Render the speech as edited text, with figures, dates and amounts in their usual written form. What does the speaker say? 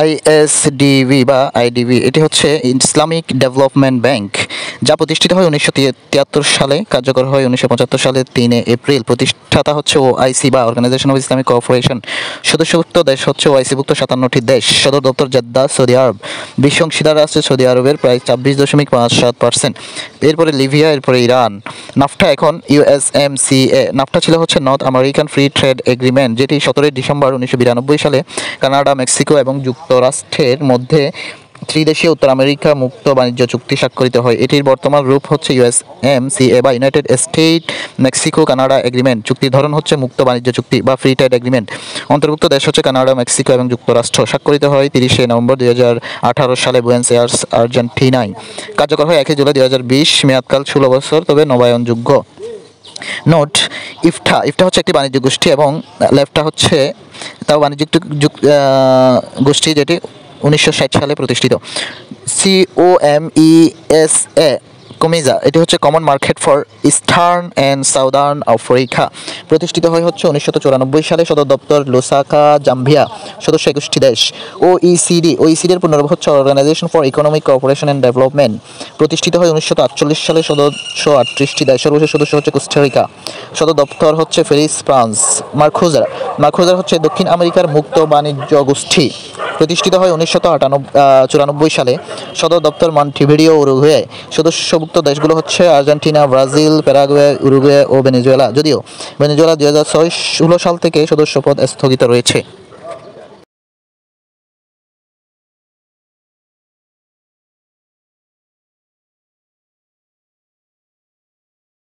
আইএসডিবি বা আইডিবি এটি হচ্ছে ইসলামিক ডেভেলপমেন্ট ব্যাংক, যা প্রতিষ্ঠিত হয় 1973 সালে, কার্যকর হয় 1975 সালের 3 এপ্রিল। প্রতিষ্ঠাতা হচ্ছে ওআইসি বা অর্গানাইজেশন অফ ইসলামিক কোঅপারেশন। সদস্যভুক্ত দেশ হচ্ছে ওআইসিভুক্ত 57টি দেশ। সদর দপ্তর জেদ্দা, সৌদি আরব। বিশ্ব অংশীদার আছে সৌদি আরবের প্রায় 26.57%। এরপরে লিবিয়া, এরপরে ইরান। নাফটা এখন ইউএসএমসিএ। নাফটা ছিল হচ্ছে north American free trade agreement, যেটি 17 ডিসেম্বর 1992 সালে কানাডা, মেক্সিকো এবং যুক্তরাষ্ট্রের মধ্যে ত্রিদেশীয় উত্তর আমেরিকা মুক্ত বাণিজ্য চুক্তি স্বাক্ষরিত হয়। এটির বর্তমান রূপ হচ্ছে ইউএসএমসিএ বা United state Mexico Canada agreement. চুক্তির ধরন হচ্ছে মুক্ত বাণিজ্য চুক্তি বা ফ্রি ট্রেড এগ্রিমেন্ট। অন্তর্ভুক্ত দেশ হচ্ছে কানাডা, মেক্সিকো এবং যুক্তরাষ্ট্র। স্বাক্ষরিত হয় 30 নভেম্বর 2018 সালে বুয়েনোস আয়ার্স, আর্জেন্টিনায়। কার্যকর হয় 1 জুলাই 2020। মেয়াদকাল 16 বছর, তবে নবায়নযোগ্য। নোট: ইফটা হচ্ছে একটি বাণিজ্য গোষ্ঠী এবং লেফটা হচ্ছে তাও বাণিজ্যিক গোষ্ঠী, যেটি 1960 সালে প্রতিষ্ঠিত। COMESA কমিজা, এটি হচ্ছে common market for eastern and southern Africa. প্রতিষ্ঠিত হয় হচ্ছে 1994 সালে। সদর দপ্তর লুসাকা, জাম্বিয়া। সদস্য 21টি দেশ। ওইসিডির পূর্ণরূপ হচ্ছে organization for economic cooperation and development. প্রতিষ্ঠিত হয় 1948 সালে। সদস্য 38টি দেশ। সর্বশেষ সদস্য হচ্ছে কোস্টারিকা। সদর দপ্তর হচ্ছে প্যারিস, ফ্রান্স। মার্কোজার হচ্ছে দক্ষিণ আমেরিকার মুক্ত বাণিজ্য গোষ্ঠী। প্রতিষ্ঠিত হয় 1994 সালে। সদর দপ্তর মন্টেভিডিও, উরুগুয়ে। সদস্যভুক্ত দেশগুলো হচ্ছে আর্জেন্টিনা, ব্রাজিল, প্যারাগুয়ে, উরুগুয়ে ও ভেনেজুয়েলা। যদিও ভেনেজুয়েলা 2016 সাল থেকে সদস্যপদ স্থগিত রয়েছে।